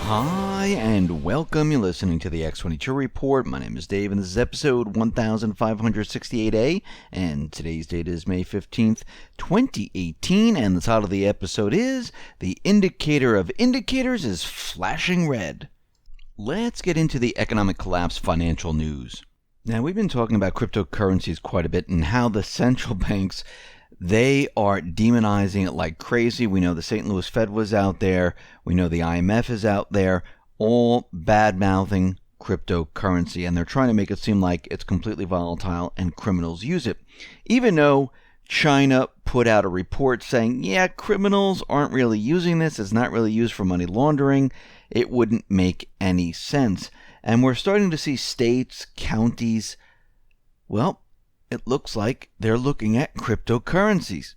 Hi, and welcome. You're listening to the X22 Report. My name is Dave, and this is episode 1568A, and today's date is May 15th, 2018, and the title of the episode is The Indicator of Indicators is Flashing Red. Let's get into the economic collapse financial news. Now, we've been talking about cryptocurrencies quite a bit and how the central banks, they are demonizing it like crazy. We know the St. Louis Fed was out there. We know the IMF is out there, all bad-mouthing cryptocurrency. And they're trying to make it seem like it's completely volatile and criminals use it. Even though China put out a report saying, yeah, criminals aren't really using this. It's not really used for money laundering. It wouldn't make any sense. And we're starting to see states, counties, well, it looks like they're looking at cryptocurrencies.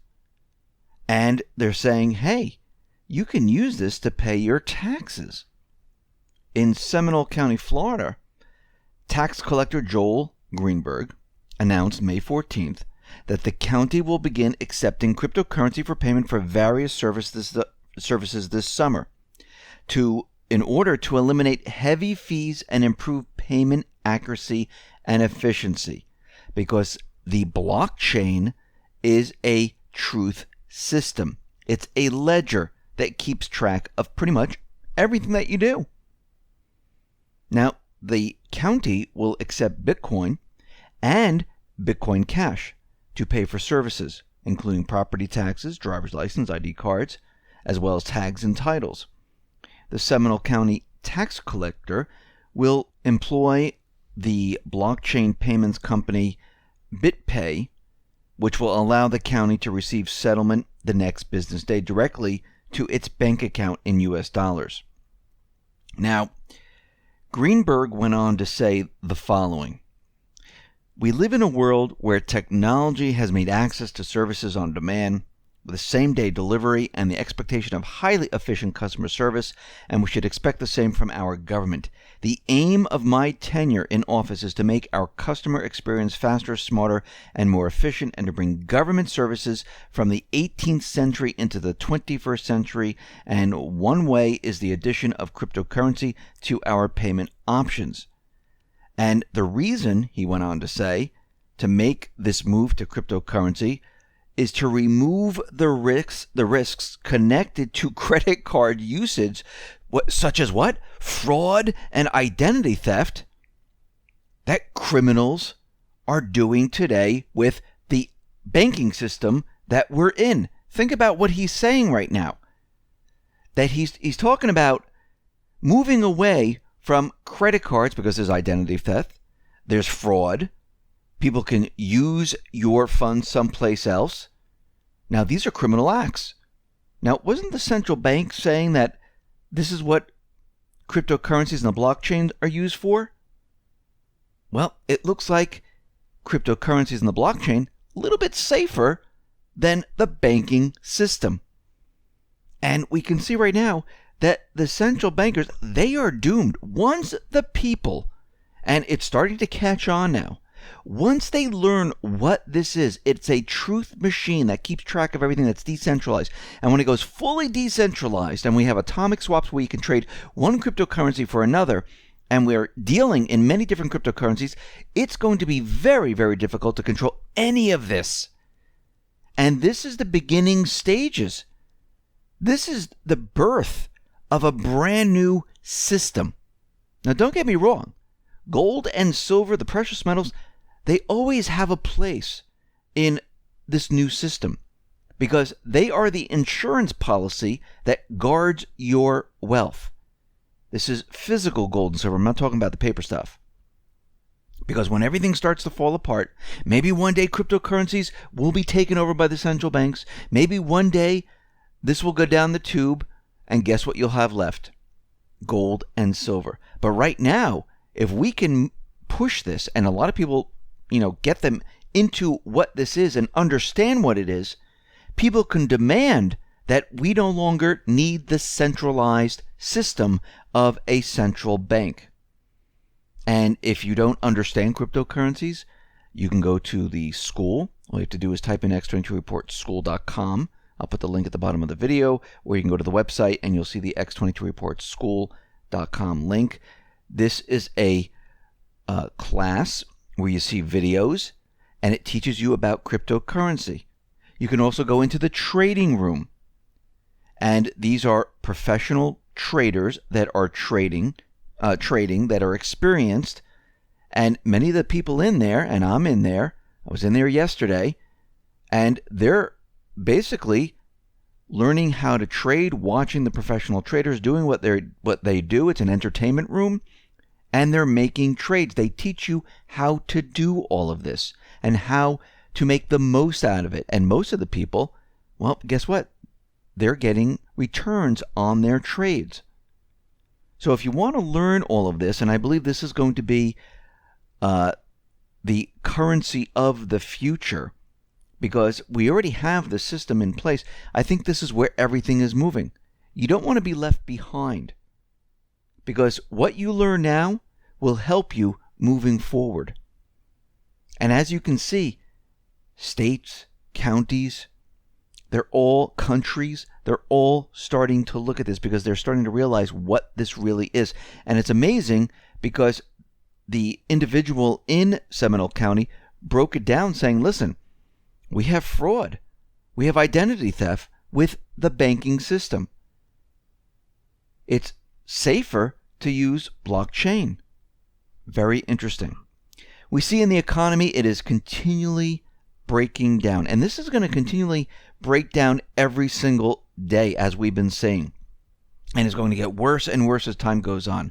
And they're saying, hey, you can use this to pay your taxes. In Seminole County, Florida, tax collector Joel Greenberg announced May 14th that the county will begin accepting cryptocurrency for payment for various services this summer in order to eliminate heavy fees and improve payment accuracy and efficiency. Because the blockchain is a truth system. It's a ledger that keeps track of pretty much everything that you do. Now, the county will accept Bitcoin and Bitcoin Cash to pay for services, including property taxes, driver's license, ID cards, as well as tags and titles. The Seminole County tax collector will employ the blockchain payments company BitPay, which will allow the county to receive settlement the next business day directly to its bank account in U.S. dollars. Now, Greenberg went on to say the following: "We live in a world where technology has made access to services on demand with the same-day delivery and the expectation of highly efficient customer service, and we should expect the same from our government. The aim of my tenure in office is to make our customer experience faster, smarter, and more efficient, and to bring government services from the 18th century into the 21st century, and one way is the addition of cryptocurrency to our payment options." And the reason, he went on to say, to make this move to cryptocurrency is to remove the risks connected to credit card usage, such as what? Fraud and identity theft that criminals are doing today with the banking system that we're in. Think about what he's saying right now. That he's talking about moving away from credit cards because there's identity theft, there's fraud. People can use your funds someplace else. Now, these are criminal acts. Now, wasn't the central bank saying that this is what cryptocurrencies and the blockchain are used for? Well, it looks like cryptocurrencies and the blockchain a little bit safer than the banking system. And we can see right now that the central bankers, they are doomed. Once the people, and it's starting to catch on now, once they learn what this is, it's a truth machine that keeps track of everything that's decentralized. And when it goes fully decentralized and we have atomic swaps where you can trade one cryptocurrency for another, and we're dealing in many different cryptocurrencies, it's going to be very, very difficult to control any of this. And this is the beginning stages. This is the birth of a brand new system. Now, don't get me wrong. Gold and silver, the precious metals, they always have a place in this new system because they are the insurance policy that guards your wealth. This is physical gold and silver. I'm not talking about the paper stuff. Because when everything starts to fall apart, maybe one day cryptocurrencies will be taken over by the central banks. Maybe one day this will go down the tube, and guess what you'll have left? Gold and silver. But right now, if we can push this, and a lot of people, get them into what this is and understand what it is, people can demand that we no longer need the centralized system of a central bank. And if you don't understand cryptocurrencies, you can go to the school. All you have to do is type in X22 Report school.com. I'll put the link at the bottom of the video, or you can go to the website and you'll see the X22 Report school surge..com link. This is a class where you see videos, and it teaches you about cryptocurrency. You can also go into the trading room, and these are professional traders that are trading that are experienced, and many of the people in there, and I'm in there, I was in there yesterday, and they're basically learning how to trade, watching the professional traders doing what they do. It's an entertainment room, and they're making trades. They teach you how to do all of this and how to make the most out of it. And most of the people, well, guess what? They're getting returns on their trades. So if you want to learn all of this, and I believe this is going to be the currency of the future, because we already have the system in place, I think this is where everything is moving. You don't want to be left behind, because what you learn now will help you moving forward. And as you can see, states, counties, they're all countries, they're all starting to look at this because they're starting to realize what this really is. And it's amazing because the individual in Seminole County broke it down saying, listen, we have fraud, we have identity theft with the banking system. It's safer to use blockchain. Very interesting. We see in the economy it is continually breaking down. And this is going to continually break down every single day, as we've been saying. And it's going to get worse and worse as time goes on.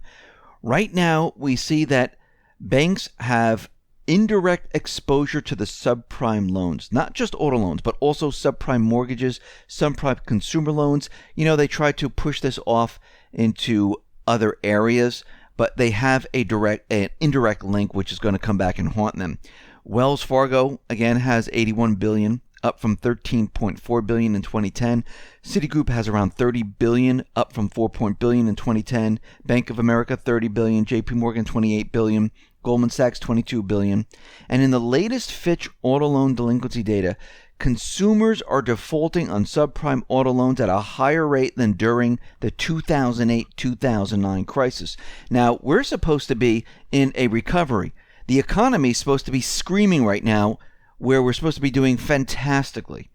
Right now, we see that banks have indirect exposure to the subprime loans, not just auto loans, but also subprime mortgages, subprime consumer loans. You know, they try to push this off into other areas, but they have an indirect link, which is going to come back and haunt them. Wells Fargo, again, has $81 billion, up from $13.4 billion in 2010. Citigroup has around $30 billion, up from $4 billion in 2010. Bank of America, $30 billion. JP Morgan, $28 billion. Goldman Sachs, $22 billion. And in the latest Fitch auto loan delinquency data, consumers are defaulting on subprime auto loans at a higher rate than during the 2008-2009 crisis. Now, we're supposed to be in a recovery. The economy is supposed to be screaming right now, where we're supposed to be doing fantastically.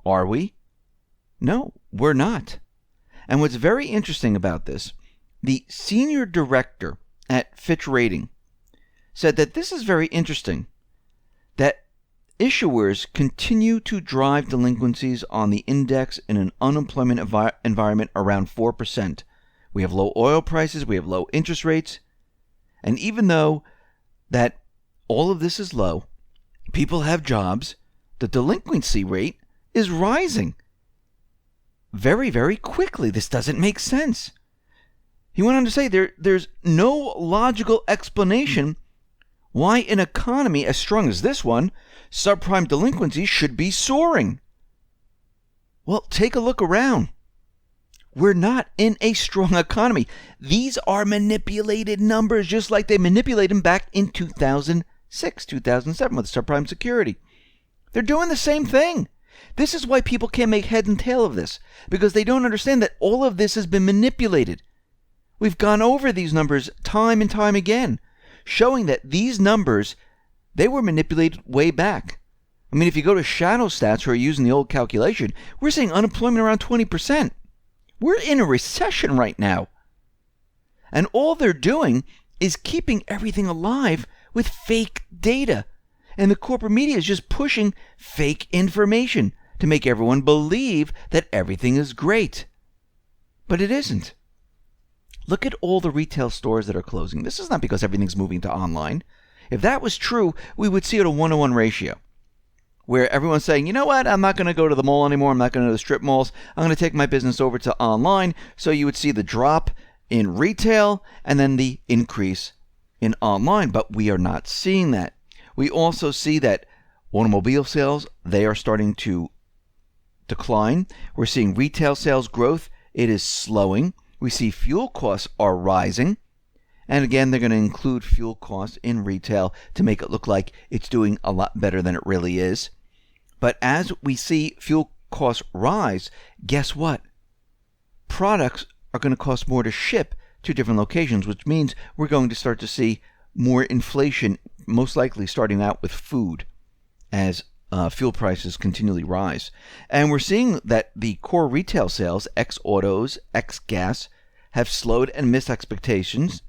Are we? No, we're not. And what's very interesting about this, the senior director at Fitch Rating said that this is very interesting, that issuers continue to drive delinquencies on the index in an unemployment environment around 4%. We have low oil prices, we have low interest rates, and even though that all of this is low, people have jobs, the delinquency rate is rising very, very quickly. This doesn't make sense. He went on to say there's no logical explanation why an economy as strong as this one, subprime delinquencies should be soaring. Well, take a look around. We're not in a strong economy. These are manipulated numbers, just like they manipulated them back in 2006, 2007 with subprime security. They're doing the same thing. This is why people can't make head and tail of this, because they don't understand that all of this has been manipulated. We've gone over these numbers time and time again, showing that these numbers, they were manipulated way back. I mean, if you go to Shadow Stats, who are using the old calculation, we're seeing unemployment around 20%. We're in a recession right now. And all they're doing is keeping everything alive with fake data. And the corporate media is just pushing fake information to make everyone believe that everything is great. But it isn't. Look at all the retail stores that are closing. This is not because everything's moving to online. If that was true, we would see it a 1-to-1 ratio, where everyone's saying, you know what, I'm not going to go to the mall anymore. I'm not going to the strip malls. I'm going to take my business over to online. So you would see the drop in retail and then the increase in online. But we are not seeing that. We also see that automobile sales, they are starting to decline. We're seeing retail sales growth. It is slowing. We see fuel costs are rising. And again, they're going to include fuel costs in retail to make it look like it's doing a lot better than it really is. But as we see fuel costs rise, guess what? Products are going to cost more to ship to different locations, which means we're going to start to see more inflation, most likely starting out with food as fuel prices continually rise. And we're seeing that the core retail sales, ex-autos, ex-gas, have slowed and missed expectations.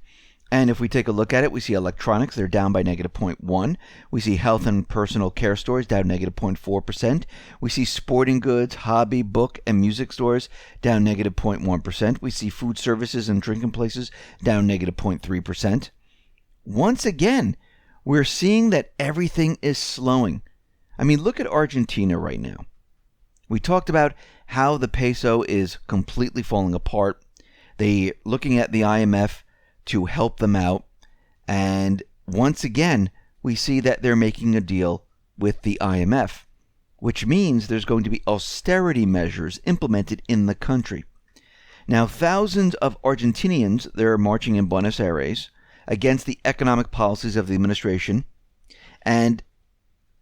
And if we take a look at it, we see electronics, they're down by negative 0.1. We see health and personal care stores down negative 0.4%. We see sporting goods, hobby, book, and music stores down negative 0.1%. We see food services and drinking places down negative 0.3%. Once again, we're seeing that everything is slowing. I mean, look at Argentina right now. We talked about how the peso is completely falling apart. They're looking at the IMF to help them out. And once again, we see that they're making a deal with the IMF, which means there's going to be austerity measures implemented in the country. Now, thousands of Argentinians, they're marching in Buenos Aires against the economic policies of the administration. And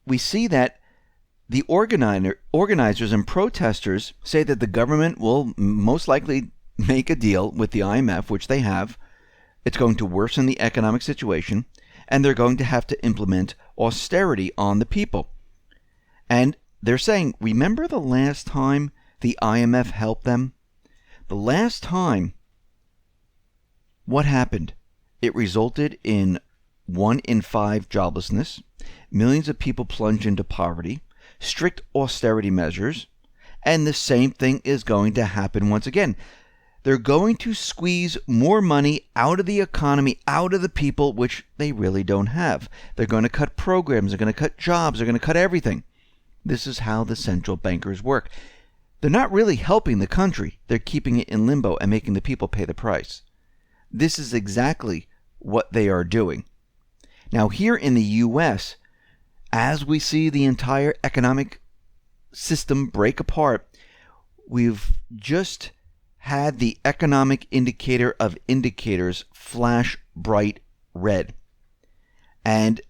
we see that the organizers and protesters say that the government will most likely make a deal with the IMF, which they have. It's going to worsen the economic situation, and they're going to have to implement austerity on the people. And they're saying, remember the last time the IMF helped them? The last time, what happened? It resulted in 1 in 5 joblessness, millions of people plunged into poverty, strict austerity measures, and the same thing is going to happen once again. They're going to squeeze more money out of the economy, out of the people, which they really don't have. They're going to cut programs, they're going to cut jobs, they're going to cut everything. This is how the central bankers work. They're not really helping the country. They're keeping it in limbo and making the people pay the price. This is exactly what they are doing. Now, here in the U.S., as we see the entire economic system break apart, we've just had the economic indicator of indicators flash bright red. And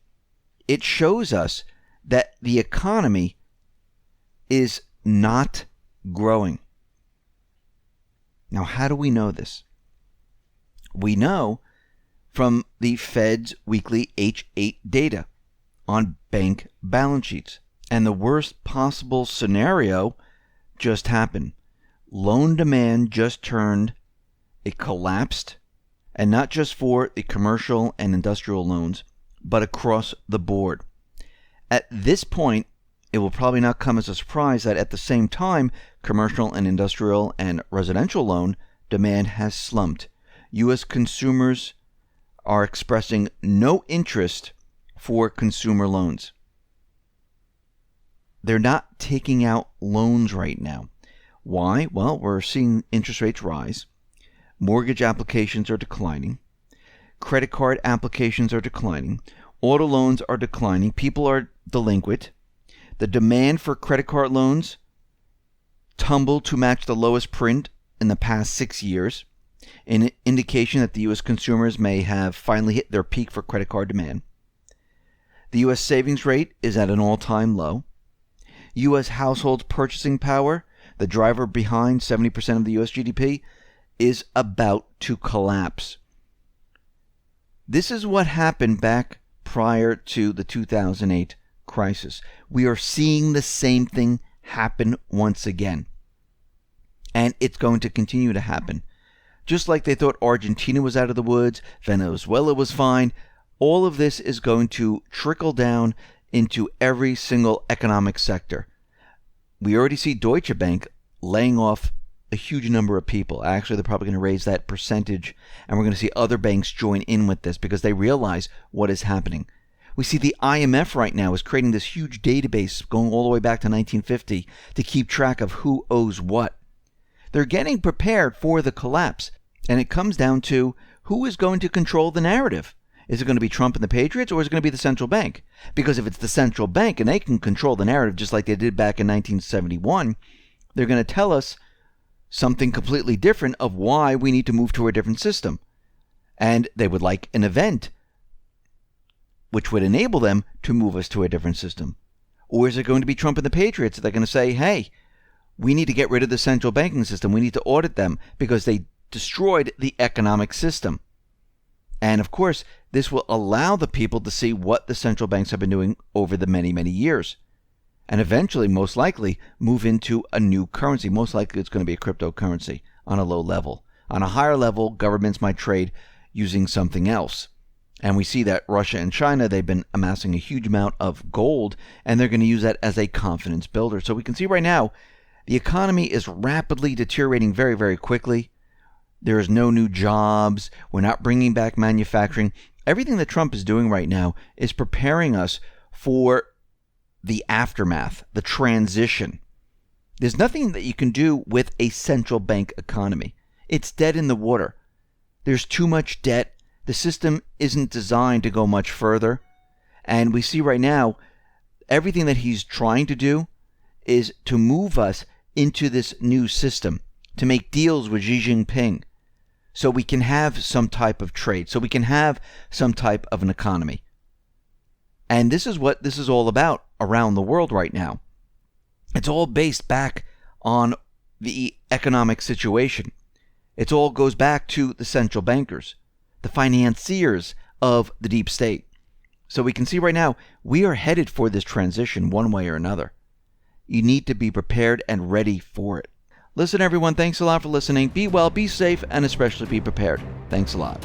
it shows us that the economy is not growing. Now, how do we know this? We know from the Fed's weekly H8 data on bank balance sheets. And the worst possible scenario just happened. Loan demand just turned, it collapsed, and not just for the commercial and industrial loans, but across the board. At this point, it will probably not come as a surprise that at the same time, commercial and industrial and residential loan demand has slumped. U.S. consumers are expressing no interest for consumer loans. They're not taking out loans right now. Why? Well, we're seeing interest rates rise. Mortgage applications are declining. Credit card applications are declining. Auto loans are declining. People are delinquent. The demand for credit card loans tumbled to match the lowest print in the past 6 years, an indication that the U.S. consumers may have finally hit their peak for credit card demand. The U.S. savings rate is at an all-time low. U.S. household purchasing power, the driver behind 70% of the U.S. GDP, is about to collapse. This is what happened back prior to the 2008 crisis. We are seeing the same thing happen once again. And it's going to continue to happen. Just like they thought Argentina was out of the woods, Venezuela was fine, all of this is going to trickle down into every single economic sector. We already see Deutsche Bank laying off a huge number of people. Actually, they're probably going to raise that percentage, and we're going to see other banks join in with this because they realize what is happening. We see the IMF right now is creating this huge database going all the way back to 1950 to keep track of who owes what. They're getting prepared for the collapse, and it comes down to who is going to control the narrative. Is it going to be Trump and the Patriots, or is it going to be the central bank? Because if it's the central bank and they can control the narrative just like they did back in 1971, they're going to tell us something completely different of why we need to move to a different system. And they would like an event which would enable them to move us to a different system. Or is it going to be Trump and the Patriots? They're going to say, hey, we need to get rid of the central banking system. We need to audit them because they destroyed the economic system. And of course, this will allow the people to see what the central banks have been doing over the many, many years. And eventually, most likely, move into a new currency. Most likely, it's going to be a cryptocurrency on a low level. On a higher level, governments might trade using something else. And we see that Russia and China, they've been amassing a huge amount of gold, and they're going to use that as a confidence builder. So we can see right now, the economy is rapidly deteriorating very, very quickly. There is no new jobs. We're not bringing back manufacturing. Everything that Trump is doing right now is preparing us for the aftermath, the transition. There's nothing that you can do with a central bank economy. It's dead in the water. There's too much debt. The system isn't designed to go much further. And we see right now, everything that he's trying to do is to move us into this new system, to make deals with Xi Jinping, so we can have some type of trade, so we can have some type of an economy. And this is what this is all about around the world right now. It's all based back on the economic situation. It all goes back to the central bankers, the financiers of the deep state. So we can see right now, we are headed for this transition one way or another. You need to be prepared and ready for it. Listen, everyone, thanks a lot for listening. Be well, be safe, and especially be prepared. Thanks a lot.